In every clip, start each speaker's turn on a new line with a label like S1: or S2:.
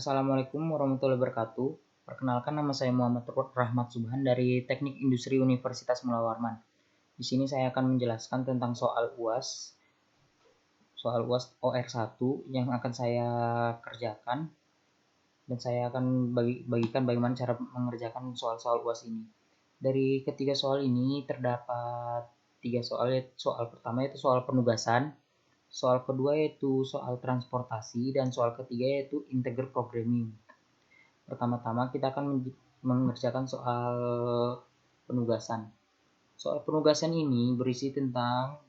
S1: Assalamualaikum warahmatullahi wabarakatuh. Perkenalkan, nama saya Muhammad Rahmat Subhan dari Teknik Industri Universitas Mula Warman. Di sini saya akan menjelaskan tentang soal UAS OR1 yang akan saya kerjakan, dan saya akan bagikan bagaimana cara mengerjakan soal-soal UAS ini. Dari ketiga soal ini terdapat 3 soal, yaitu soal pertama yaitu soal penugasan, soal kedua yaitu soal transportasi, dan soal ketiga yaitu integer programming. Pertama-tama kita akan mengerjakan soal penugasan. Soal penugasan ini berisi tentang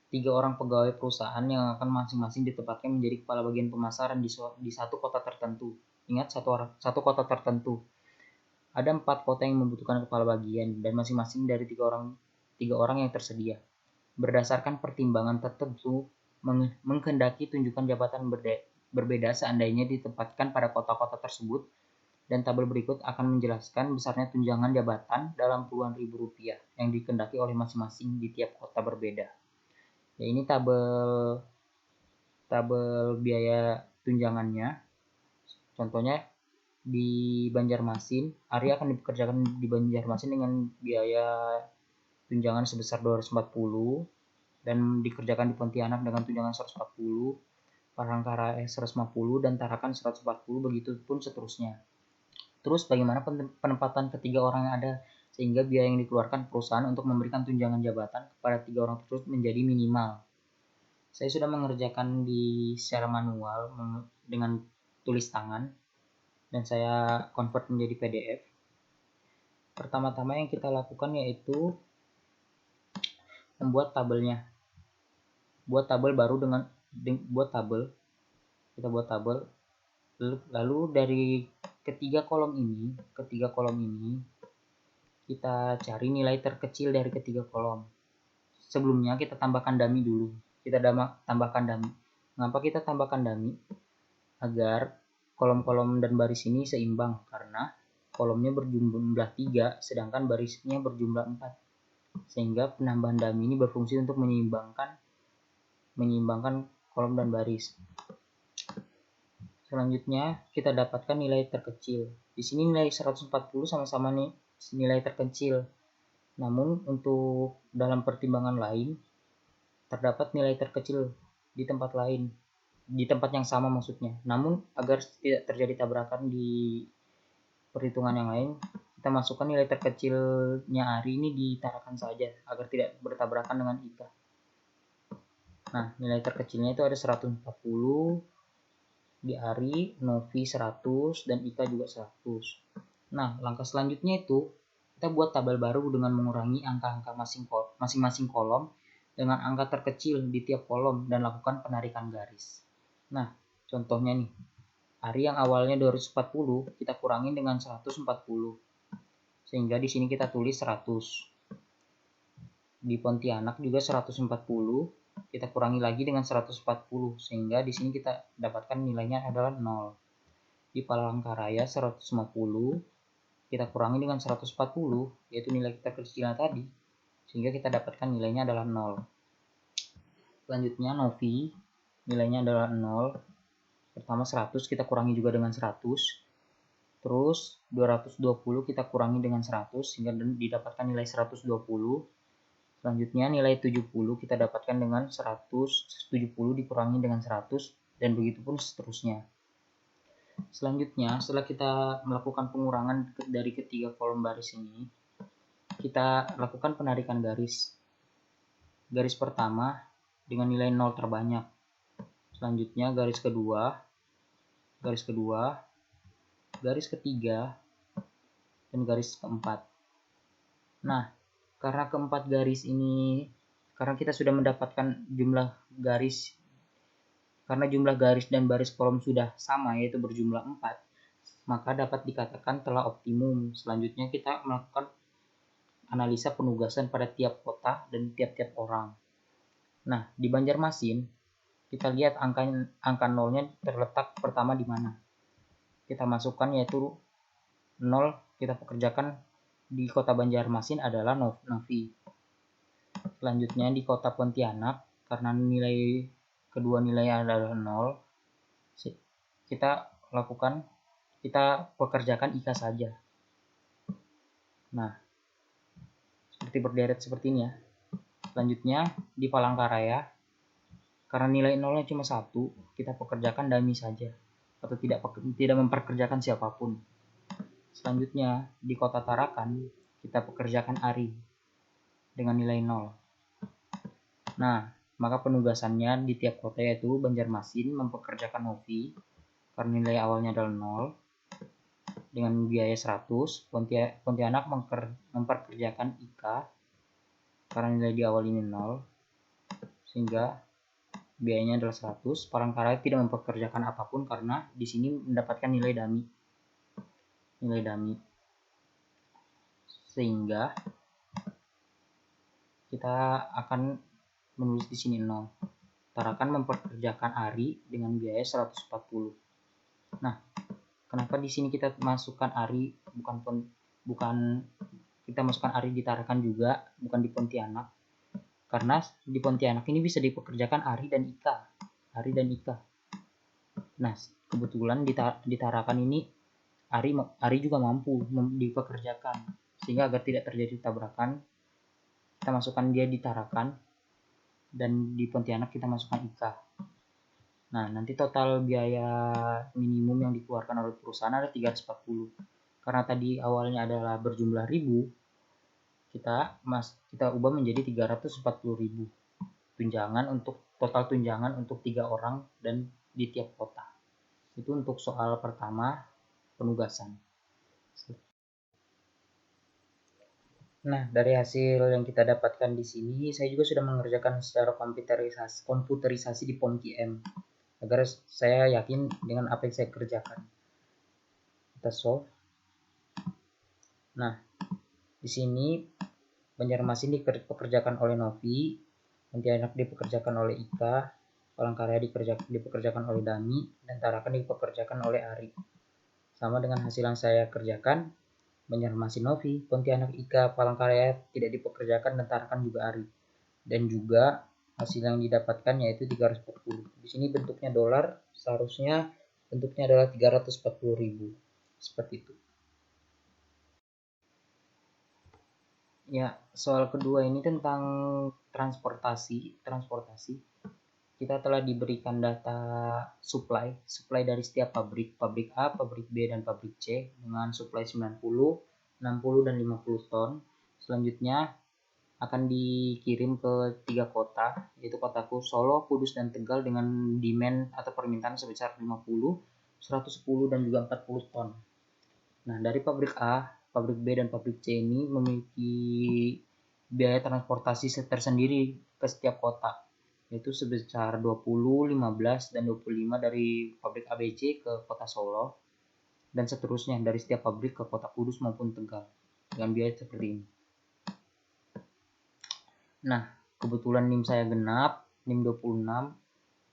S1: 3 orang pegawai perusahaan yang akan masing-masing ditempatkan menjadi kepala bagian pemasaran di satu kota tertentu. Ingat, satu kota tertentu. Ada 4 kota yang membutuhkan kepala bagian, dan masing-masing dari 3 orang yang tersedia. Berdasarkan pertimbangan tertentu, menghendaki tunjukan jabatan berbeda seandainya ditempatkan pada kota-kota tersebut, dan tabel berikut akan menjelaskan besarnya tunjangan jabatan dalam puluhan ribu rupiah yang dikehendaki oleh masing-masing di tiap kota berbeda. Ya, ini tabel biaya tunjangannya. Contohnya di Banjarmasin, Arya akan dipekerjakan di Banjarmasin dengan biaya tunjangan sebesar 240, dan dikerjakan di Pontianak dengan tunjangan 140, Palangkaraya 150, dan Tarakan 140, begitu pun seterusnya. Terus bagaimana penempatan ketiga orang yang ada, sehingga biaya yang dikeluarkan perusahaan untuk memberikan tunjangan jabatan kepada 3 orang tersebut menjadi minimal. Saya sudah mengerjakan secara manual dengan tulis tangan, dan saya convert menjadi PDF. Pertama-tama yang kita lakukan yaitu membuat tabelnya. Buat tabel baru kita buat tabel. Lalu dari ketiga kolom ini kita cari nilai terkecil dari ketiga kolom. Sebelumnya kita tambahkan dummy dulu. Tambahkan dummy. Mengapa kita tambahkan dummy? Agar kolom-kolom dan baris ini seimbang, karena kolomnya berjumlah 3 sedangkan barisnya berjumlah 4. Sehingga penambahan dummy ini berfungsi untuk menyeimbangkan kolom dan baris. Selanjutnya kita dapatkan nilai terkecil. Di sini nilai 140 sama-sama nilai terkecil. Namun untuk dalam pertimbangan lain terdapat nilai terkecil di tempat lain, di tempat yang sama maksudnya. Namun agar tidak terjadi tabrakan di perhitungan yang lain, kita masukkan nilai terkecilnya Ari ini di Tarakan saja agar tidak bertabrakan dengan Ika. Nah, nilai terkecilnya itu ada 140 di Ari, Novi 100, dan Ika juga 100. Nah, langkah selanjutnya itu kita buat tabel baru dengan mengurangi angka-angka masing-masing kolom dengan angka terkecil di tiap kolom dan lakukan penarikan garis. Nah, contohnya nih, Ari yang awalnya 240 kita kurangi dengan 140. Sehingga di sini kita tulis 100. Di Pontianak juga 140, kita kurangi lagi dengan 140 sehingga di sini kita dapatkan nilainya adalah 0. Di Palangkaraya 150, kita kurangi dengan 140, yaitu nilai kita kecilnya tadi, sehingga kita dapatkan nilainya adalah 0. Selanjutnya Novi, nilainya adalah 0. Pertama 100 kita kurangi juga dengan 100. Terus 220 kita kurangi dengan 100 sehingga didapatkan nilai 120. Selanjutnya nilai 70 kita dapatkan dengan 170 dikurangi dengan 100, dan begitu pun seterusnya. Selanjutnya, setelah kita melakukan pengurangan dari ketiga kolom baris ini, kita lakukan penarikan garis. Garis pertama dengan nilai 0 terbanyak. Selanjutnya garis kedua, garis ketiga, dan garis keempat. Nah, karena keempat garis ini, karena kita sudah mendapatkan jumlah garis, karena jumlah garis dan baris kolom sudah sama yaitu berjumlah 4, maka dapat dikatakan telah optimum. Selanjutnya kita melakukan analisa penugasan pada tiap kota dan tiap-tiap orang. Nah, di Banjarmasin kita lihat angka nolnya terletak pertama di mana. Kita masukkan yaitu 0, kita pekerjakan di kota Banjarmasin adalah Novi. Selanjutnya di kota Pontianak, karena kedua nilai adalah 0, kita lakukan, kita pekerjakan IK saja. Nah, seperti berderet seperti ini ya. Selanjutnya di Palangkaraya, karena nilai nolnya cuma 1, kita pekerjakan dummy saja atau tidak memperkerjakan siapapun. Selanjutnya di Kota Tarakan, kita pekerjakan Ari dengan nilai 0. Nah, maka penugasannya di tiap kota yaitu Banjarmasin mempekerjakan Novi karena nilai awalnya adalah 0 dengan biaya 100. Pontianak memperkerjakan Ika karena nilai di awal ini 0 sehingga biayanya adalah 100. Palangkaraya tidak mempekerjakan apapun karena di sini mendapatkan nilai dummy. Sehingga kita akan menulis di sini 0. Tarakan mempekerjakan Ari dengan biaya 140. Nah, kenapa di sini kita masukkan Ari bukan kita masukkan Ari di Tarakan juga, bukan di Pontianak? Karena di Pontianak ini bisa dipekerjakan Ari dan Ika. Nah, kebetulan di Tarakan ini Ari juga mampu dipekerjakan, sehingga agar tidak terjadi tabrakan, kita masukkan dia di Tarakan, dan di Pontianak kita masukkan Ika. Nah, nanti total biaya minimum yang dikeluarkan oleh perusahaan ada 340. Karena tadi awalnya adalah berjumlah ribu, kita ubah menjadi 340.000 total tunjangan untuk 3 orang dan di tiap kota. Itu untuk soal pertama, penugasan. Nah, dari hasil yang kita dapatkan di sini, saya juga sudah mengerjakan secara komputerisasi di POMQM agar saya yakin dengan apa yang saya kerjakan. Kita solve. Nah, di sini Banjarmasin dipekerjakan oleh Novi, Pontianak dipekerjakan oleh Ika, Palangkaraya dipekerjakan oleh Dami, dan Tarakan dipekerjakan oleh Ari. Sama dengan hasil yang saya kerjakan, Banjarmasin Novi, Pontianak Ika, Palangkaraya tidak dipekerjakan, dan Tarakan juga Ari. Dan juga hasil yang didapatkan yaitu 340. Di sini bentuknya dolar, seharusnya bentuknya adalah 340.000. Seperti itu. Ya, soal kedua ini tentang transportasi. Kita telah diberikan data supply dari setiap pabrik A, pabrik B, dan pabrik C dengan supply 90, 60, dan 50 ton. Selanjutnya akan dikirim ke 3 kota, yaitu kotaku Solo, Kudus, dan Tegal dengan demand atau permintaan sebesar 50, 110, dan juga 40 ton. Nah, dari pabrik A, pabrik B, dan pabrik C ini memiliki biaya transportasi tersendiri ke setiap kota, yaitu sebesar 20, 15, dan 25 dari pabrik ABC ke kota Solo, dan seterusnya dari setiap pabrik ke kota Kudus maupun Tegal, dengan biaya seperti ini. Nah, kebetulan NIM saya genap, NIM 26.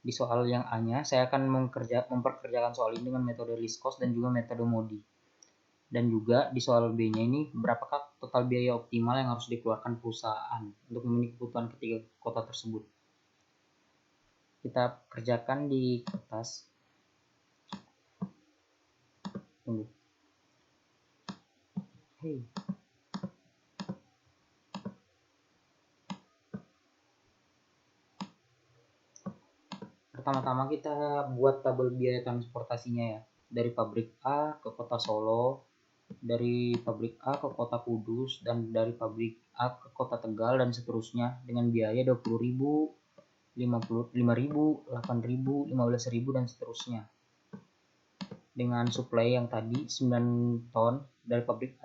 S1: Di soal yang A-nya, saya akan memperkerjakan soal ini dengan metode least cost dan juga metode MODI. Dan juga di soal B-nya ini, berapakah total biaya optimal yang harus dikeluarkan perusahaan untuk memenuhi kebutuhan ketiga kota tersebut. Kita kerjakan di kertas. Tunggu. Hey. Pertama-tama kita buat tabel biaya transportasinya ya. Dari pabrik A ke kota Solo, dari pabrik A ke kota Kudus, dan dari pabrik A ke kota Tegal, dan seterusnya dengan biaya 20.000, 55.000, 8.000, 15.000, dan seterusnya. Dengan supply yang tadi 9 ton dari pabrik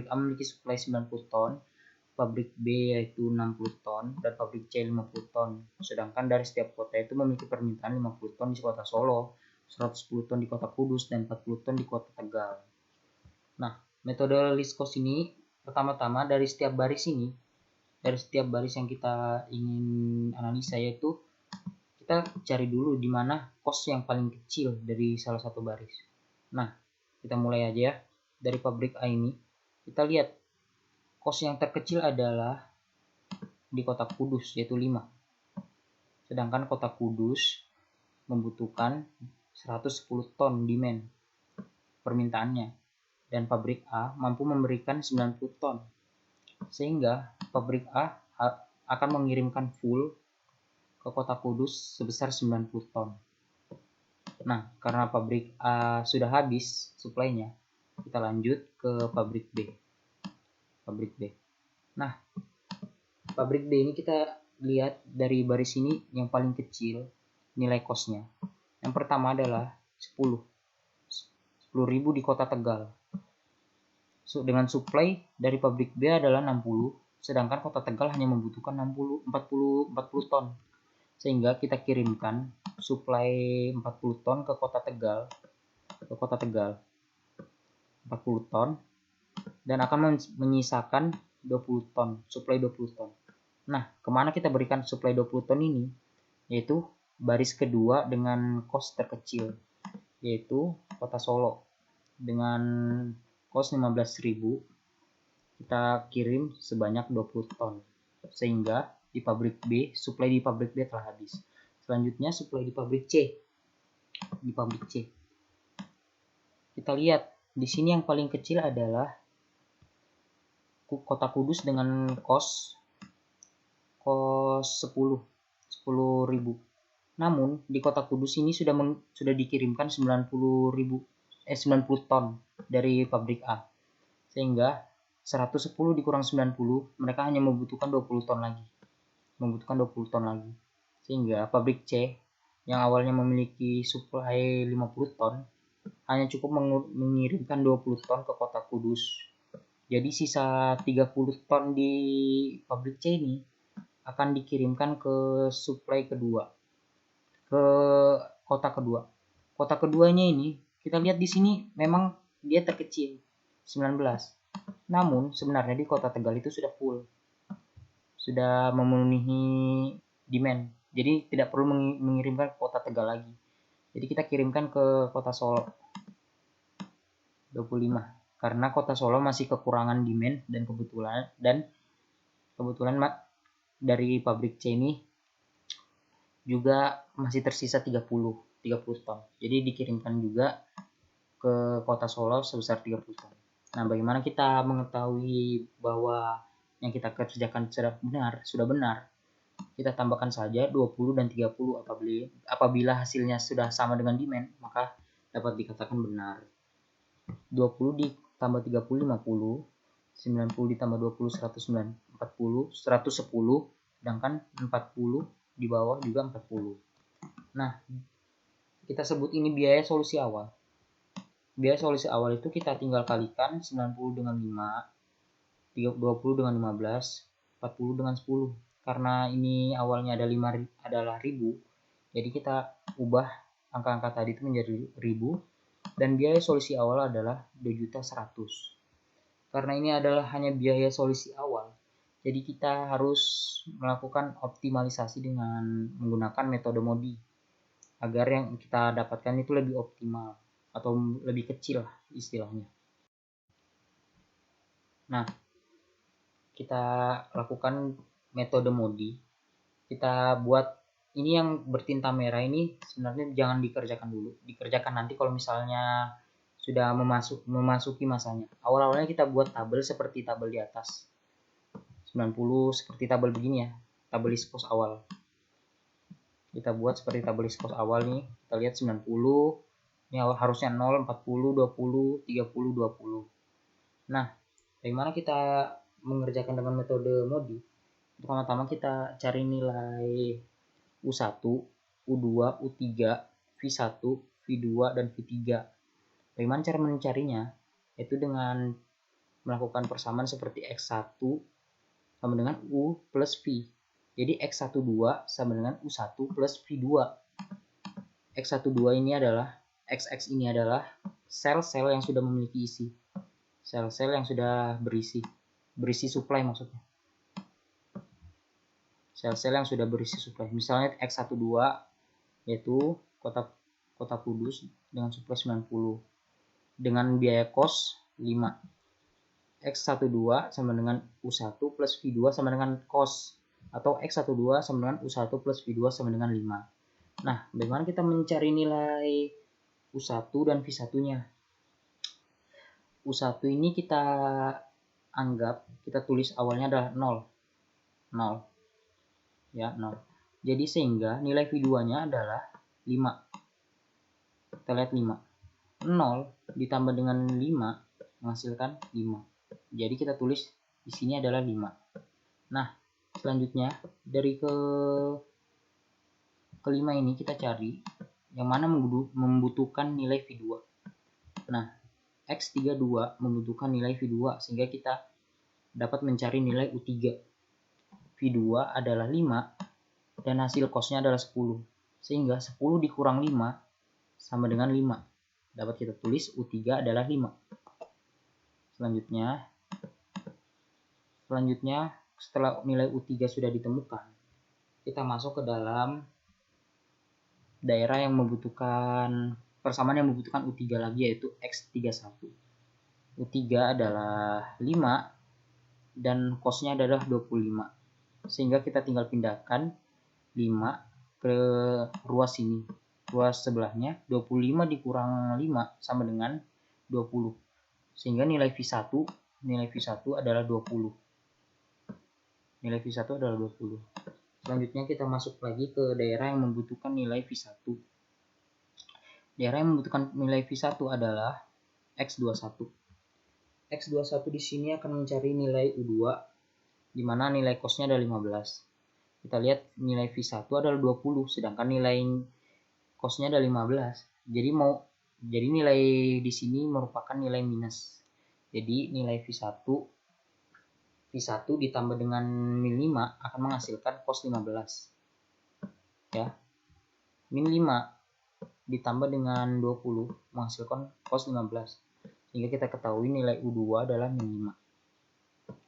S1: A memiliki supply 90 ton, pabrik B yaitu 60 ton, dan pabrik C 50 ton. Sedangkan dari setiap kota itu memiliki permintaan 50 ton di kota Solo, 110 ton di kota Kudus, dan 40 ton di kota Tegal. Nah, metode least cost ini pertama-tama dari setiap baris yang kita ingin analisa, yaitu kita cari dulu di mana cost yang paling kecil dari salah satu baris. Nah, kita mulai aja ya. Dari pabrik A ini, kita lihat cost yang terkecil adalah di kota Kudus, yaitu 5. Sedangkan kota Kudus membutuhkan 110 ton demand. permintaannya, dan pabrik A mampu memberikan 90 ton, sehingga pabrik A akan mengirimkan full ke Kota Kudus sebesar 90 ton. Nah, karena pabrik A sudah habis suplainya, kita lanjut ke pabrik B. Nah, pabrik B ini kita lihat dari baris ini yang paling kecil nilai kosnya. Yang pertama adalah 10.000 di Kota Tegal. Dengan suplai dari pabrik B adalah 60, sedangkan Kota Tegal hanya membutuhkan 40 ton. Sehingga kita kirimkan suplai 40 ton ke Kota Tegal 40 ton, dan akan menyisakan 20 ton, suplai 20 ton. Nah, kemana kita berikan suplai 20 ton ini? Yaitu baris kedua dengan kos terkecil, yaitu Kota Solo. Dengan kos 15.000, kita kirim sebanyak 20 ton. Sehingga di pabrik B, suplai di pabrik B telah habis. Selanjutnya suplai di pabrik C. Kita lihat di sini yang paling kecil adalah Kota Kudus dengan kos 10.000. Namun di Kota Kudus ini sudah dikirimkan 90 ton dari pabrik A. Sehingga 110 dikurang 90, mereka hanya membutuhkan 20 ton lagi. Sehingga pabrik C yang awalnya memiliki suplai 50 ton hanya cukup mengirimkan 20 ton ke Kota Kudus. Jadi sisa 30 ton di pabrik C ini akan dikirimkan ke suplai kedua, ke kota kedua. Kota keduanya ini kita lihat di sini memang dia terkecil 19. Namun sebenarnya di Kota Tegal itu sudah full, sudah memenuhi demand. Jadi tidak perlu mengirimkan ke Kota Tegal lagi. Jadi kita kirimkan ke Kota Solo 25. Karena Kota Solo masih kekurangan demand dan kebetulan dari pabrik C ini juga masih tersisa 30 ton. Jadi dikirimkan juga ke Kota Solo sebesar 30 ton. Nah, bagaimana kita mengetahui bahwa yang kita kerjakan sudah benar? Kita tambahkan saja 20 dan 30 apabila hasilnya sudah sama dengan demand, maka dapat dikatakan benar. 20 ditambah 30 50, 90 ditambah 20 140, 110, sedangkan 40 di bawah juga 40. Nah, kita sebut ini biaya solusi awal. Biaya solusi awal itu kita tinggal kalikan 90 dengan 5, 20 dengan 15, 40 dengan 10. Karena ini awalnya adalah 1000, jadi kita ubah angka-angka tadi itu menjadi 1000, dan biaya solusi awal adalah 2.100.000. Karena ini adalah hanya biaya solusi awal, jadi kita harus melakukan optimalisasi dengan menggunakan metode MODI agar yang kita dapatkan itu lebih optimal atau lebih kecil lah istilahnya. Nah, kita lakukan metode MODI. Kita buat ini yang bertinta merah ini sebenarnya jangan dikerjakan dulu. Dikerjakan nanti kalau misalnya sudah memasuki masanya. Awal-awalnya kita buat tabel seperti tabel di atas. 90 seperti tabel begini ya, tabel ispos awal. Kita buat seperti tabel ispos awal nih. Kita lihat 90, ini harusnya 0, 40, 20, 30, 20. Nah, bagaimana kita mengerjakan dengan metode MODI? Pertama-tama kita cari nilai U1, U2, U3, V1, V2, dan V3. Bagaimana cara mencarinya? Yaitu dengan melakukan persamaan seperti X1 sama dengan U plus V. Jadi X12 sama dengan U1 plus V2. X12 ini adalah, XX ini adalah sel-sel yang sudah memiliki isi. Sel-sel yang sudah berisi suplai maksudnya. Sel-sel yang sudah berisi suplai. Misalnya X12 yaitu Kota Kudus dengan suplai 90 dengan biaya kos 5. X12 sama dengan U1 plus V2 sama dengan kos, atau X12 sama dengan U1 plus V2 sama dengan 5. Nah, bagaimana kita mencari nilai U1 dan V1-nya? U1 ini kita anggap, kita tulis awalnya adalah 0. 0. Ya, 0. Jadi sehingga nilai V2-nya adalah 5. Kita lihat 5. 0 ditambah dengan 5 menghasilkan 5. Jadi kita tulis di sini adalah 5. Nah, selanjutnya dari kelima ini kita cari yang mana membutuhkan nilai V2. Nah, X32 membutuhkan nilai V2 sehingga kita dapat mencari nilai U3. V2 adalah 5 dan hasil cosnya adalah 10. Sehingga 10 dikurang 5 sama dengan 5. Dapat kita tulis U3 adalah 5. Selanjutnya setelah nilai U3 sudah ditemukan, kita masuk ke dalam daerah yang membutuhkan persamaan yang membutuhkan U3 lagi, yaitu X31. U3 adalah 5 dan cosnya adalah 25. Sehingga kita tinggal pindahkan 5 ke ruas ini. Ruas sebelahnya 25 dikurang 5 sama dengan 20. Sehingga nilai V1 adalah 20. Nilai V1 adalah 20. Selanjutnya kita masuk lagi ke daerah yang membutuhkan nilai V1. Daerah yang membutuhkan nilai V1 adalah X21. X21 di sini akan mencari nilai U2 di mana nilai cosnya adalah 15. Kita lihat nilai V1 adalah 20 sedangkan nilai cosnya adalah 15. Jadi nilai di sini merupakan nilai minus. Jadi nilai V1 ditambah dengan min 5 akan menghasilkan cos 15. Ya. Min 5 ditambah dengan 20 menghasilkan cos 15. Sehingga kita ketahui nilai U2 adalah min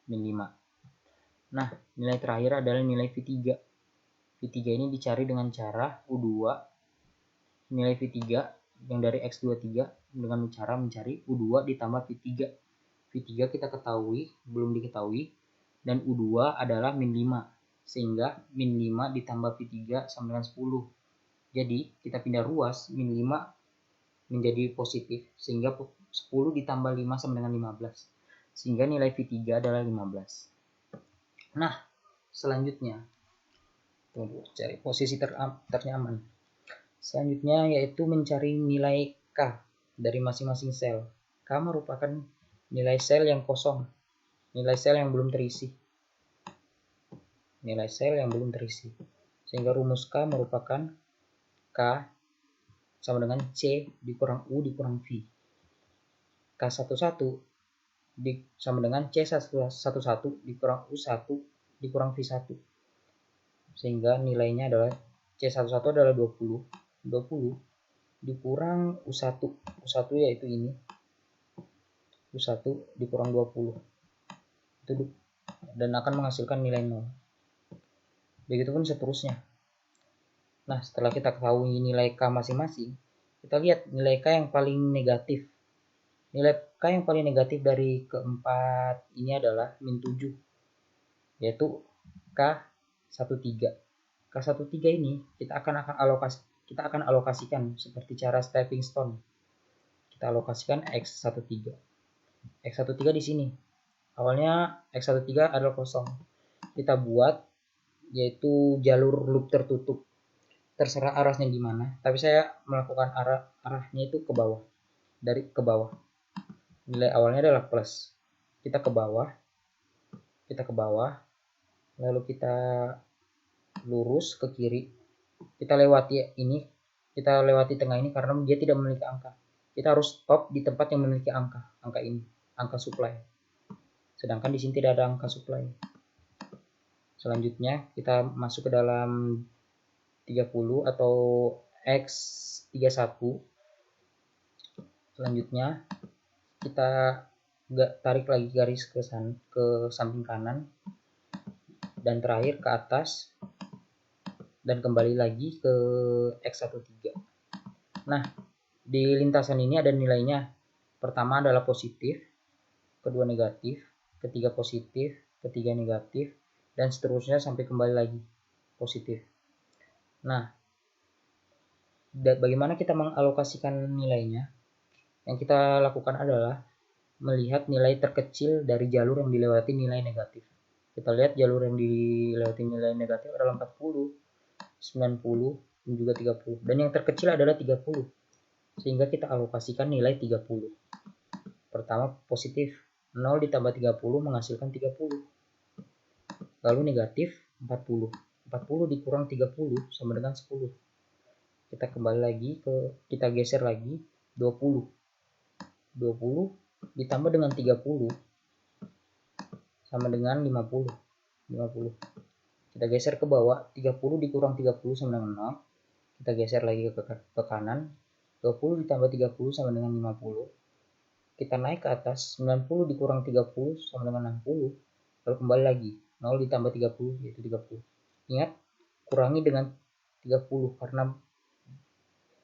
S1: 5. Nah, nilai terakhir adalah nilai V3. V3 ini dicari dengan cara U2 nilai V3 yang dari X23 dengan cara mencari U2 ditambah V3. V3 kita ketahui, belum diketahui, dan U2 adalah min 5. Sehingga min 5 ditambah V3 sama dengan 10. Jadi kita pindah ruas, min 5 menjadi positif, sehingga 10 ditambah 5 sama dengan 15. Sehingga nilai V3 adalah 15. Nah, selanjutnya cari posisi ternyaman. Selanjutnya yaitu mencari nilai K dari masing-masing sel. K merupakan nilai sel yang kosong, nilai sel yang belum terisi. Sehingga rumus K merupakan K sama dengan C dikurang U dikurang V. K11 sama dengan C11 dikurang U1 dikurang V1. Sehingga nilainya adalah C11 adalah 20 dikurang U1 yaitu ini, U1 dikurang 20 itu, dan akan menghasilkan nilai 0. Begitupun seterusnya. Nah, setelah kita ketahui nilai K masing-masing, kita lihat nilai K yang paling negatif. Nilai K yang paling negatif dari keempat ini adalah min 7, yaitu K13. K13 ini kita akan alokasikan seperti cara stepping stone. Kita alokasikan X13. X13 di sini. Awalnya X13 adalah kosong. Kita buat yaitu jalur loop tertutup. Terserah arahnya di mana, tapi saya melakukan arahnya itu ke bawah. Dari ke bawah. Nilai awalnya adalah plus. Kita ke bawah. Lalu kita lurus ke kiri. Kita lewati tengah ini karena dia tidak memiliki angka. Kita harus stop di tempat yang memiliki angka ini, angka supply. Sedangkan di sini tidak ada angka supply. Selanjutnya kita masuk ke dalam 30 atau X31. Selanjutnya kita tarik lagi garis ke samping kanan dan terakhir ke atas dan kembali lagi ke X13. Nah, di lintasan ini ada nilainya. Pertama adalah positif, kedua negatif, ketiga positif, ketiga negatif, dan seterusnya sampai kembali lagi positif. Nah, bagaimana kita mengalokasikan nilainya? Yang kita lakukan adalah melihat nilai terkecil dari jalur yang dilewati nilai negatif. Kita lihat jalur yang dilewati nilai negatif adalah 40, 90, dan juga 30. Dan yang terkecil adalah 30. Sehingga kita alokasikan nilai 30. Pertama positif, 0 ditambah 30 menghasilkan 30. Lalu negatif 40. 40 dikurang 30 sama dengan 10. Kita kembali lagi kita geser lagi 20. 20 ditambah dengan 30 sama dengan 50. 50. Kita geser ke bawah, 30 dikurang 30 sama dengan 0. Kita geser lagi ke kanan, 20 ditambah 30 sama dengan 50. Kita naik ke atas, 90 dikurang 30 sama dengan 60. Lalu kembali lagi, 0 ditambah 30 yaitu 30. Ingat, kurangi dengan 30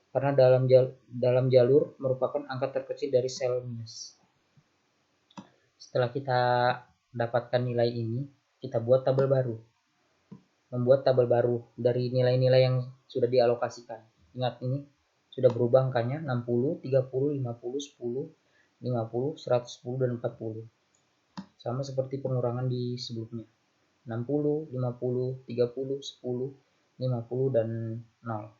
S1: karena dalam jalur merupakan angka terkecil dari sel minus. Setelah kita dapatkan nilai ini, kita buat tabel baru. Membuat tabel baru dari nilai-nilai yang sudah dialokasikan. Ingat, ini sudah berubah angkanya 60, 30, 50, 10, 50, 110, dan 40. Sama seperti pengurangan di sebelumnya. 60, 50, 30, 10, 50, dan 0.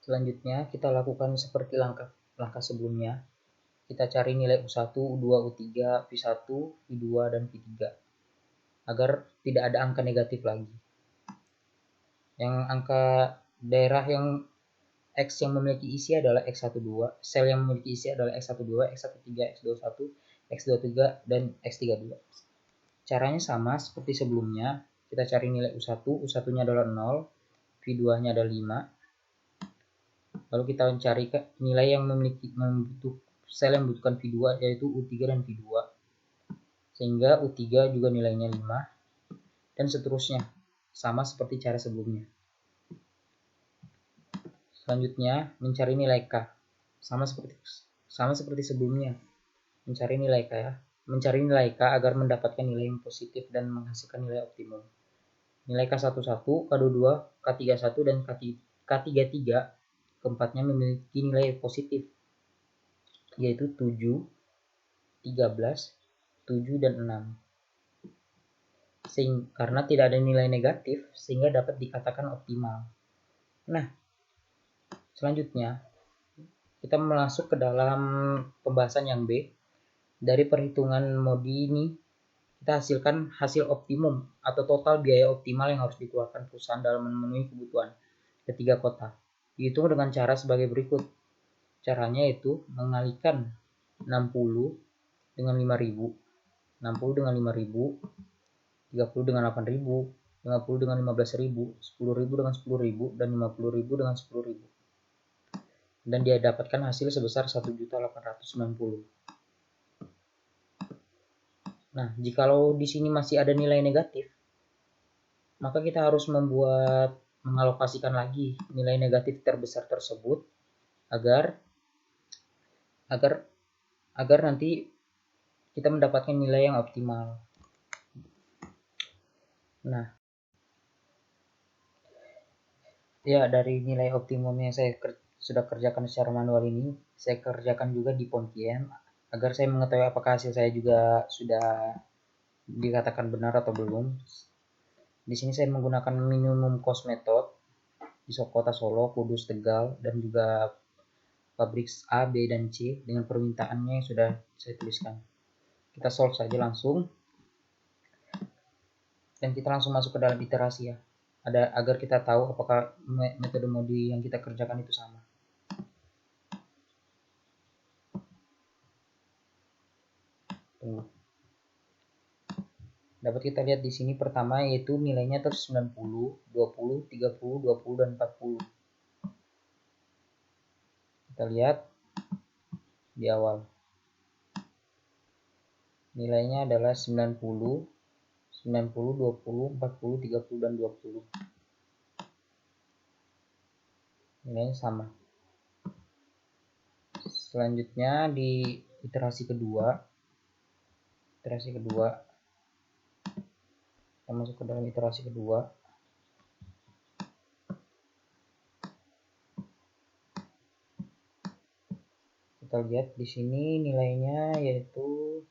S1: Selanjutnya kita lakukan seperti langkah sebelumnya. Kita cari nilai U1, U2, U3, V1, V2, dan V3 agar tidak ada angka negatif lagi. Yang angka daerah yang X yang memiliki isi adalah X12, sel yang memiliki isi adalah X12, X13, X21, X23, dan X32. Caranya sama seperti sebelumnya. Kita cari nilai U1, U1-nya adalah 0, V2-nya adalah 5. Lalu kita mencari nilai yang sel yang membutuhkan V2 yaitu U3 dan V2. Sehingga U3 juga nilainya 5 dan seterusnya, sama seperti cara sebelumnya. Selanjutnya mencari nilai K. Sama seperti sebelumnya. Mencari nilai K ya. Mencari nilai K agar mendapatkan nilai yang positif dan menghasilkan nilai optimum. Nilai K11, K22, K31, dan K33 keempatnya memiliki nilai positif, yaitu 7, 13, 7, dan 6. Karena tidak ada nilai negatif, sehingga dapat dikatakan optimal. Nah, selanjutnya kita masuk ke dalam pembahasan yang B. Dari perhitungan modi ini, kita hasilkan hasil optimum atau total biaya optimal yang harus dikeluarkan perusahaan dalam memenuhi kebutuhan ketiga kota. Dihitung dengan cara sebagai berikut. Caranya yaitu mengalikan 60 dengan 5.000, 60 dengan 5.000, 30 dengan 8.000, 50 dengan 15.000, 10.000 dengan 10.000, dan 50.000 dengan 10.000. Dan dia dapatkan hasil sebesar 1.890. Nah, jikalau di sini masih ada nilai negatif, maka kita harus mengalokasikan lagi nilai negatif terbesar tersebut agar nanti kita mendapatkan nilai yang optimal. Nah, ya dari nilai optimum yang saya sudah kerjakan secara manual ini, saya kerjakan juga di Pontian agar saya mengetahui apakah hasil saya juga sudah dikatakan benar atau belum. Di sini saya menggunakan minimum cost method di Kota Solo, Kudus, Tegal, dan juga pabrik A, B, dan C dengan permintaannya yang sudah saya tuliskan. Kita solve saja langsung, dan kita langsung masuk ke dalam iterasi ya, agar kita tahu apakah metode modi yang kita kerjakan itu sama. Tunggu. Dapat kita lihat di sini pertama yaitu nilainya terus 90, 20, 30, 20, dan 40. Kita lihat di awal. Nilainya adalah 90, 20, 40, 30, dan 20. Nilainya sama. Selanjutnya di iterasi kedua. Kita masuk ke dalam iterasi kedua. kita lihat di sini nilainya yaitu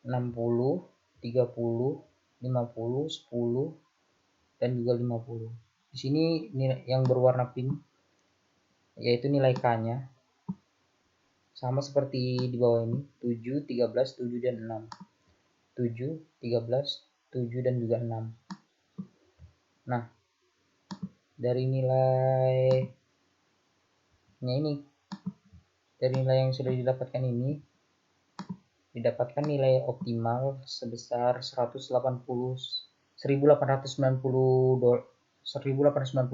S1: 60, 30, 50, 10, dan juga 50. Di sini nilai yang berwarna pink yaitu nilai K-nya. Sama seperti di bawah ini, 7, 13, 7, dan 6. 7, 13, 7, dan juga 6. Nah, dari nilainya ini, dari nilai yang sudah didapatkan ini, didapatkan nilai optimal sebesar 1.890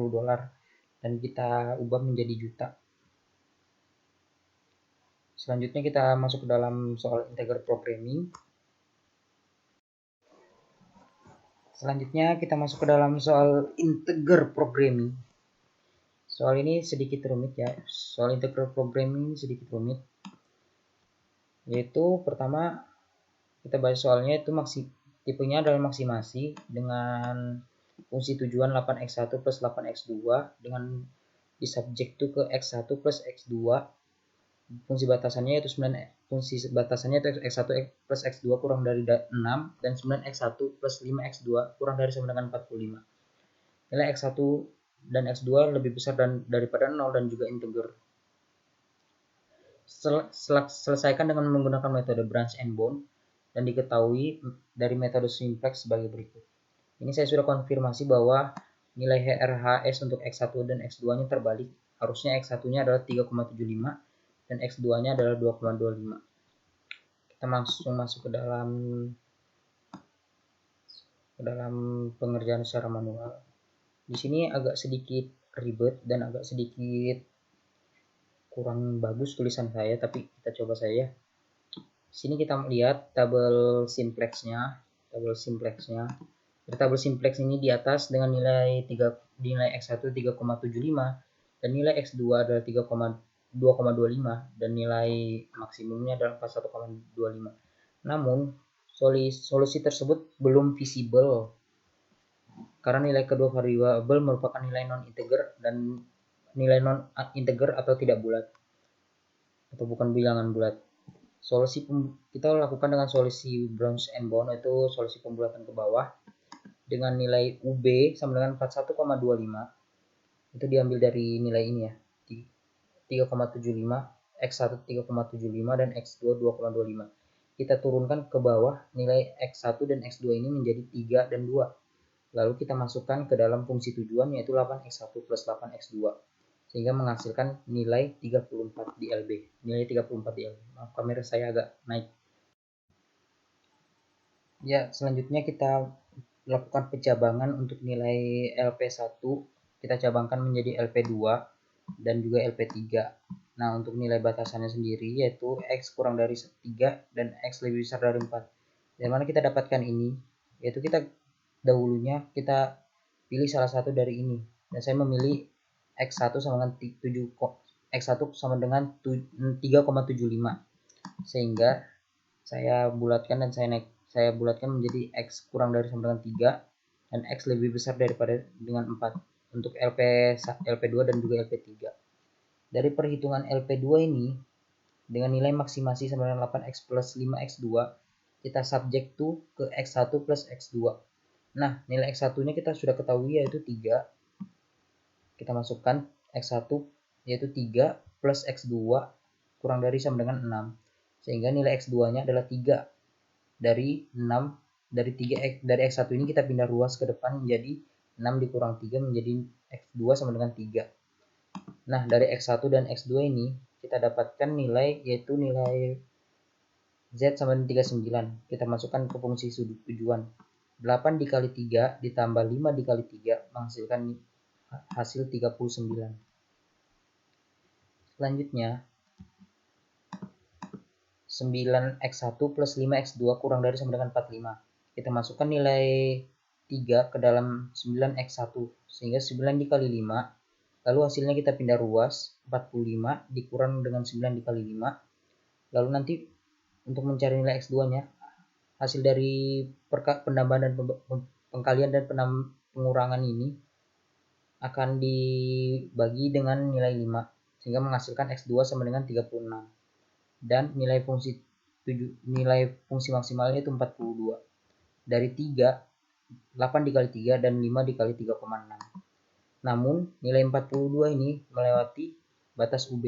S1: dolar dan kita ubah menjadi juta. Selanjutnya kita masuk ke dalam soal integer programming. Soal ini sedikit rumit ya. Soal integer programming sedikit rumit. Yaitu pertama kita bahas soalnya itu tipenya adalah maksimasi dengan fungsi tujuan 8x1 plus 8x2 dengan disubject to ke x1 plus x2. Fungsi batasannya itu x1 plus x2 kurang dari 6 dan 9x1 plus 5x2 kurang dari sama dengan 45. Nilai x1 dan x2 lebih besar daripada 0 dan juga integer. Selesaikan dengan menggunakan metode branch and bound dan diketahui dari metode simplex sebagai berikut. Ini saya sudah konfirmasi bahwa nilai HRHS untuk x1 dan x2-nya terbalik. Harusnya x1-nya adalah 3,75 dan x2-nya adalah 2,25. Kita langsung masuk ke dalam pengerjaan secara manual. Di sini agak sedikit ribet dan agak sedikit kurang bagus tulisan saya, tapi kita coba saja. Sini kita lihat tabel simplexnya. Tabel simplex ini di atas dengan nilai x1 3,75 dan nilai x2 adalah 2,25 dan nilai maksimumnya adalah 41,25. Namun solusi tersebut belum visible karena nilai kedua variabel merupakan nilai non-integer dan nilai non-integer atau tidak bulat atau bukan bilangan bulat. Solusi kita lakukan dengan solusi branch and bound, itu solusi pembulatan ke bawah dengan nilai UB sama dengan 41,25. Itu diambil dari nilai ini ya, 3,75, X1 3,75 dan X2 2,25. Kita turunkan ke bawah nilai X1 dan X2 ini menjadi 3 dan 2. Lalu kita masukkan ke dalam fungsi tujuan yaitu 8x1 plus 8x2 sehingga menghasilkan nilai 34 di LB. Maaf, kamera saya agak naik. Ya, selanjutnya kita lakukan pencabangan untuk nilai LP1. Kita cabangkan menjadi LP2 dan juga LP3. Nah, untuk nilai batasannya sendiri yaitu X kurang dari 3 dan X lebih besar dari 4. Dari mana kita dapatkan ini? Yaitu kita dahulunya kita pilih salah satu dari ini. Dan saya memilih X1 sama dengan 3,75. Sehingga saya bulatkan dan saya bulatkan menjadi X kurang dari sama dengan 3 dan X lebih besar daripada dengan 4 untuk LP2 dan juga LP3. Dari perhitungan LP2 ini dengan nilai maksimasi sama dengan 8X plus 5X2 kita subject to ke X1 plus X2. Nah, nilai X1-nya kita sudah ketahui yaitu 3. Kita masukkan X1 yaitu 3 plus X2 kurang dari sama dengan 6. Sehingga nilai X2-nya adalah 3. Dari 6, dari X1 ini kita pindah ruas ke depan menjadi 6 dikurang 3 menjadi X2 sama dengan 3. Nah, dari X1 dan X2 ini kita dapatkan nilai yaitu nilai Z sama dengan 39. Kita masukkan ke fungsi sudut tujuan. 8 dikali 3 ditambah 5 dikali 3 menghasilkan hasil 39. Selanjutnya 9x1 plus 5x2 kurang dari sama dengan 45. Kita masukkan nilai 3 ke dalam 9x1 sehingga 9 dikali 5. Lalu hasilnya kita pindah ruas 45 dikurang dengan 9 dikali 5. Lalu nanti untuk mencari nilai x2-nya hasil dari penambahan dan pengkalian dan pengurangan ini akan dibagi dengan nilai 5 sehingga menghasilkan X2 sama dengan 36. Dan nilai fungsi maksimalnya itu 42. Dari 3, 8 dikali 3 dan 5 dikali 3,6. Namun nilai 42 ini melewati batas UB.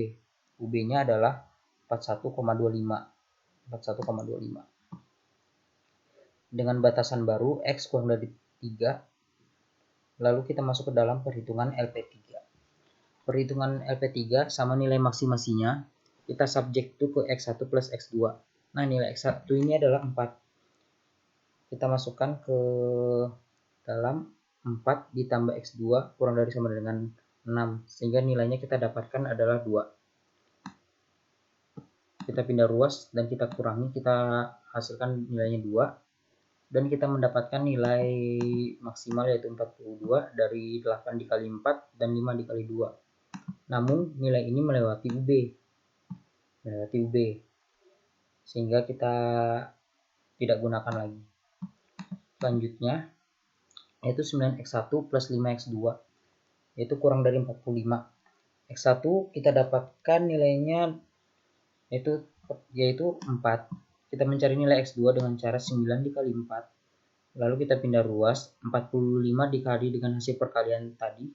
S1: UB-nya adalah 41,25. Dengan batasan baru X kurang dari 3, lalu kita masuk ke dalam perhitungan LP3. Perhitungan LP3 sama nilai maksimasinya, kita subject to ke X1 plus X2. Nah, nilai X1 ini adalah 4. Kita masukkan ke dalam 4 ditambah X2 kurang dari sama dengan 6. Sehingga nilainya kita dapatkan adalah 2. Kita pindah ruas dan kita kurangi, kita hasilkan nilainya 2. Dan kita mendapatkan nilai maksimal yaitu 42 dari 8 dikali 4 dan 5 dikali 2. Namun nilai ini melewati UB. Sehingga kita tidak gunakan lagi. Selanjutnya yaitu 9X1 plus 5X2 yaitu kurang dari 45. X1 kita dapatkan nilainya yaitu 4. Kita mencari nilai X2 dengan cara 9 dikali 4. Lalu kita pindah ruas, 45 dikali dengan hasil perkalian tadi.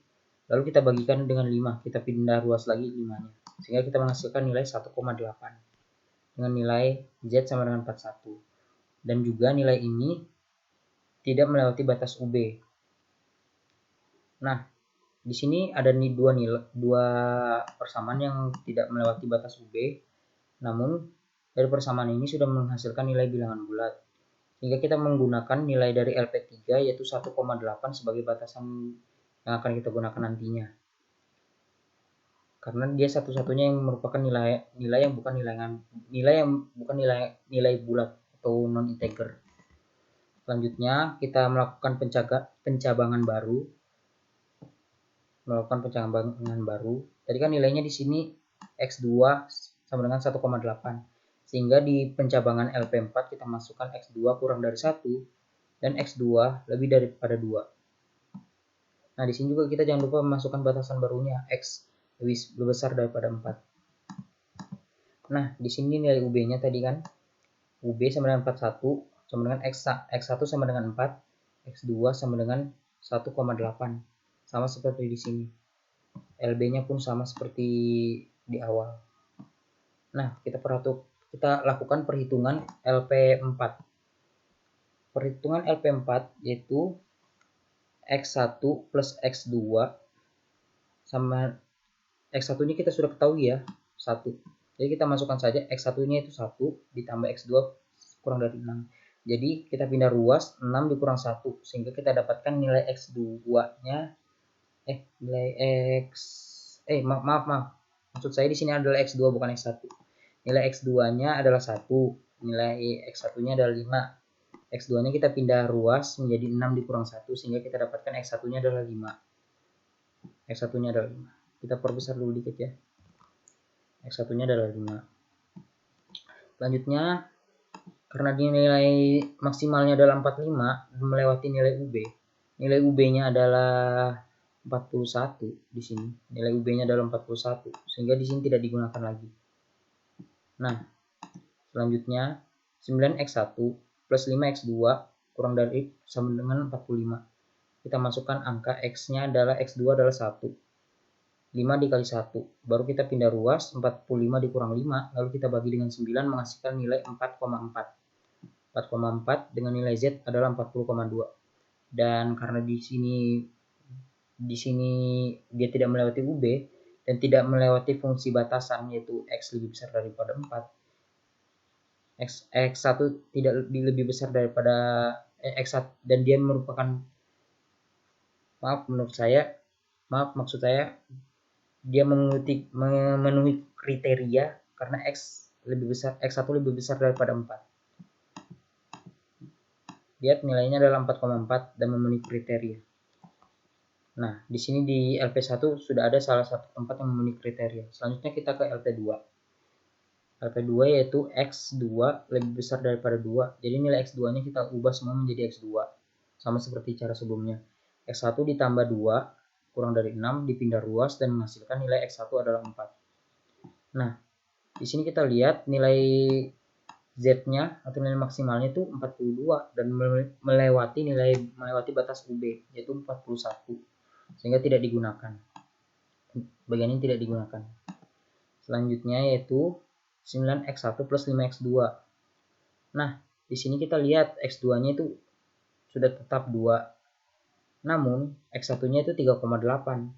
S1: Lalu kita bagikan dengan 5. Kita pindah ruas lagi 5-nya. Sehingga kita menghasilkan nilai 1,8. Dengan nilai Z sama dengan 41. Dan juga nilai ini tidak melewati batas UB. Nah, di sini ada dua persamaan yang tidak melewati batas UB. Namun dari persamaan ini sudah menghasilkan nilai bilangan bulat. Sehingga kita menggunakan nilai dari LP3 yaitu 1,8 sebagai batasan yang akan kita gunakan nantinya. Karena dia satu-satunya yang merupakan nilai yang bukan nilai bulat atau non integer. Selanjutnya kita melakukan pencabangan baru. Tadi kan nilainya di sini X2 sama dengan 1,8. Sehingga di pencabangan LP4 kita masukkan X2 kurang dari 1 dan X2 lebih daripada 2. Nah, di sini juga kita jangan lupa memasukkan batasan barunya X lebih besar daripada 4. Nah, di sini nilai UB-nya tadi kan UB sama dengan 41 sama dengan X1 sama dengan 4, X2 sama dengan 1,8. Sama seperti di sini. LB-nya pun sama seperti di awal. Nah, kita lakukan perhitungan LP4. Perhitungan LP4 yaitu X1 plus X2 sama X1 ini kita sudah ketahui ya, 1. Jadi kita masukkan saja X1 ini itu 1 ditambah X2 kurang dari 6. Jadi kita pindah ruas 6 dikurang 1 sehingga kita dapatkan nilai X2-nya maaf. Maksud saya di sini adalah X2 bukan X1. Nilai X2-nya adalah 1, nilai X1-nya adalah 5. X2-nya kita pindah ruas menjadi 6 dikurang 1 sehingga kita dapatkan X1-nya adalah 5. Kita perbesar dulu dikit ya. X1-nya adalah 5. Selanjutnya, karena nilai maksimalnya adalah 45 melewati nilai UB. Nilai UB-nya adalah 41 di sini. Nilai UB-nya adalah 41 sehingga di sini tidak digunakan lagi. Nah, selanjutnya 9X1 plus 5X2 kurang dari sama dengan 45. Kita masukkan angka X-nya adalah X2 adalah 1. 5 dikali 1. Baru kita pindah ruas, 45 dikurang 5, lalu kita bagi dengan 9 menghasilkan nilai 4,4. 4,4 dengan nilai Z adalah 40,2. Dan karena di sini dia tidak melewati UB dan tidak melewati fungsi batasan yaitu X lebih besar daripada 4. X1 tidak lebih besar daripada X1 dan dia merupakan maksud saya dia memenuhi kriteria karena X1 lebih besar daripada 4. Lihat nilainya adalah 4,4 dan memenuhi kriteria. Nah, di sini di LP1 sudah ada salah satu tempat yang memenuhi kriteria. Selanjutnya kita ke LP2. LP2 yaitu X2 lebih besar daripada 2. Jadi nilai X2-nya kita ubah semua menjadi X2. Sama seperti cara sebelumnya. X1 ditambah 2 kurang dari 6 dipindah ruas dan menghasilkan nilai X1 adalah 4. Nah, di sini kita lihat nilai Z-nya atau nilai maksimalnya itu 42 dan melewati batas UB yaitu 41, sehingga tidak digunakan. Bagian ini tidak digunakan. Selanjutnya yaitu 9x1 plus 5x2. Nah, di sini kita lihat x2-nya itu sudah tetap 2. Namun x1-nya itu 3,8.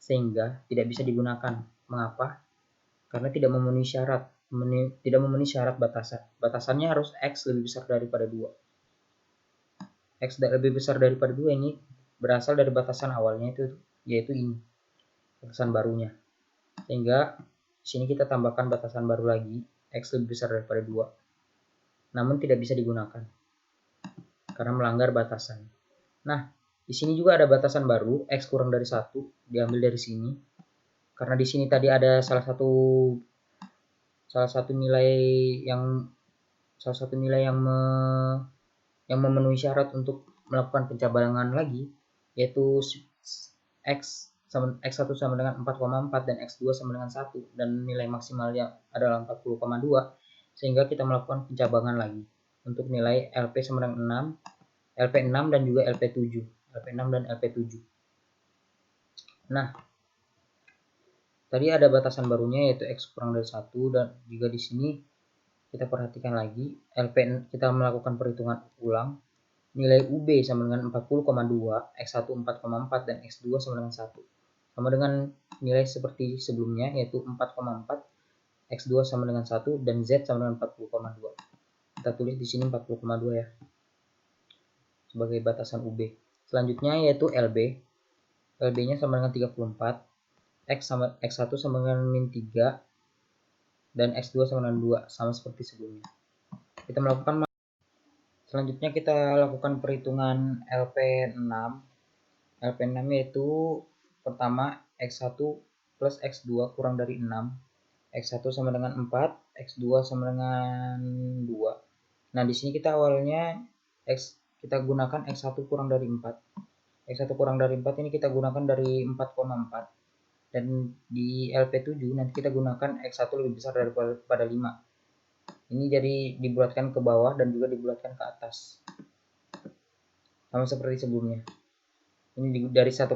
S1: Sehingga tidak bisa digunakan. Mengapa? Karena tidak memenuhi syarat. Tidak memenuhi syarat batasan. Batasannya harus x lebih besar daripada 2. X lebih besar daripada 2 ini berasal dari batasan awalnya itu, yaitu ini. Batasan barunya. Sehingga di sini kita tambahkan batasan baru lagi, x lebih besar daripada 2. Namun tidak bisa digunakan karena melanggar batasan. Nah, di sini juga ada batasan baru, x kurang dari 1, diambil dari sini. Karena di sini tadi ada salah satu nilai yang memenuhi syarat untuk melakukan pencabangan lagi, yaitu x1 sama dengan 4,4 dan x2 sama dengan 1 dan nilai maksimalnya adalah 40,2, sehingga kita melakukan pencabangan lagi untuk nilai LP sama dengan 6, LP6 dan juga LP7. LP6 dan LP7. Nah, tadi ada batasan barunya yaitu x kurang dari 1 dan juga di sini kita perhatikan lagi kita melakukan perhitungan ulang. Nilai UB sama dengan 40,2, X1 4,4 dan X2 sama dengan 1. Sama dengan nilai seperti sebelumnya yaitu 4,4, X2 sama dengan 1 dan Z sama dengan 40,2. Kita tulis di sini 40,2 ya. Sebagai batasan UB. Selanjutnya yaitu LB. LB-nya sama dengan 34, X1 sama dengan min 3 dan X2 sama dengan 2, sama seperti sebelumnya. Kita melakukan Selanjutnya kita lakukan perhitungan LP6. LP6 yaitu pertama X1 plus X2 kurang dari 6. X1 sama dengan 4, X2 sama dengan 2. Nah, di sini kita awalnya kita gunakan X1 kurang dari 4. X1 kurang dari 4 ini kita gunakan dari 4,4. Dan di LP7 nanti kita gunakan X1 lebih besar daripada 5. Ini jadi dibulatkan ke bawah dan juga dibulatkan ke atas. Sama seperti sebelumnya. Ini dari 1,8.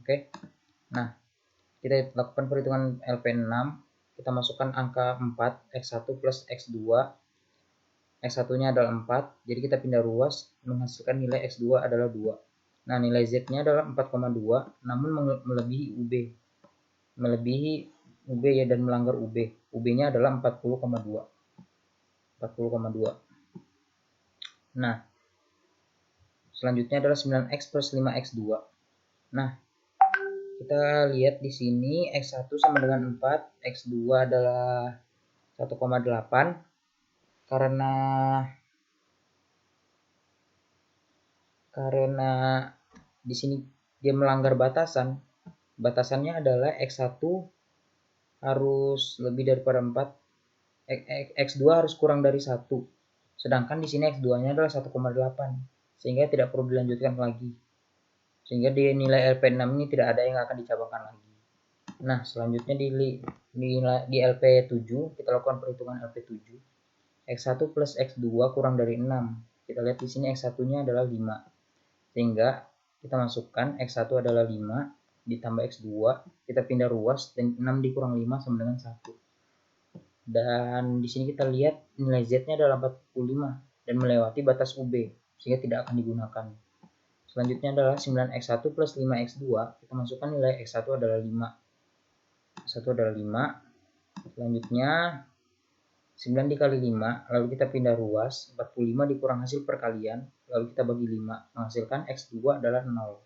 S1: Oke. Nah, kita lakukan perhitungan LP6. Kita masukkan angka 4, X1 plus X2. X1-nya adalah 4. Jadi kita pindah ruas, menghasilkan nilai X2 adalah 2. Nah, nilai Z-nya adalah 4,2, namun melebihi UB. Melebihi UB ya dan melanggar UB. UB-nya adalah 40,2. 40,2. Nah, selanjutnya adalah 9x plus 5x2. Nah, kita lihat di sini X1 sama dengan 4, X2 adalah 1,8. Karena di sini dia melanggar batasan. Batasannya adalah X1 harus lebih daripada 4, X2 harus kurang dari 1. Sedangkan di sini X2-nya adalah 1,8, sehingga tidak perlu dilanjutkan lagi. Sehingga di nilai LP6 ini tidak ada yang akan dicabangkan lagi. Nah, selanjutnya di LP7 kita lakukan perhitungan LP7. X1 plus X2 kurang dari 6. Kita lihat di sini X1-nya adalah 5. Sehingga kita masukkan X1 adalah 5 ditambah X2, kita pindah ruas dan 6 dikurang 5 sama dengan 1. Dan di sini kita lihat nilai Z-nya adalah 45 dan melewati batas UB sehingga tidak akan digunakan. Selanjutnya adalah 9x1 plus 5x2. Kita masukkan nilai x1 adalah 5. X1 adalah 5. Selanjutnya 9 dikali 5, lalu kita pindah ruas, 45 dikurang hasil perkalian, lalu kita bagi 5, menghasilkan X2 adalah 0.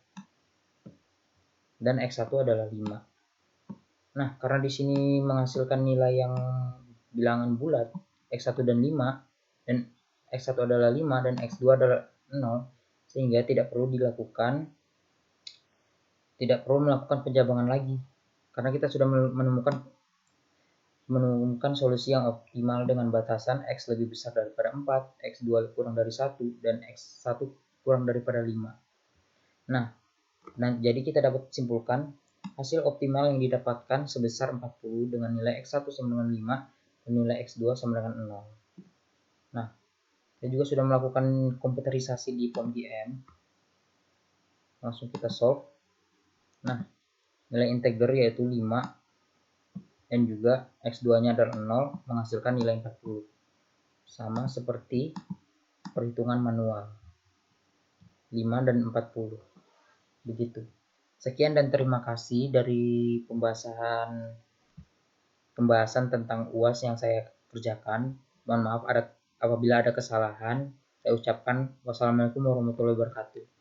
S1: Dan X1 adalah 5. Nah, karena di sini menghasilkan nilai yang bilangan bulat, X1 dan 5, dan X1 adalah 5 dan X2 adalah 0, sehingga tidak perlu melakukan pencabangan lagi. Karena kita sudah menemukan solusi yang optimal dengan batasan X lebih besar daripada 4, X2 kurang dari 1, dan X1 kurang daripada 5. Nah, jadi kita dapat simpulkan Hasil optimal yang didapatkan sebesar 40 dengan nilai X1 sama dengan 5 dan nilai X2 sama dengan 0. Nah, saya juga sudah melakukan komputerisasi di POM-GM. Langsung kita solve. Nah, nilai integer yaitu 5 dan juga X2-nya adalah 0 menghasilkan nilai 40. Sama seperti perhitungan manual. 5 dan 40. Begitu. Sekian dan terima kasih dari pembahasan tentang UAS yang saya kerjakan. Mohon maaf apabila ada kesalahan. Saya ucapkan wassalamualaikum warahmatullahi wabarakatuh.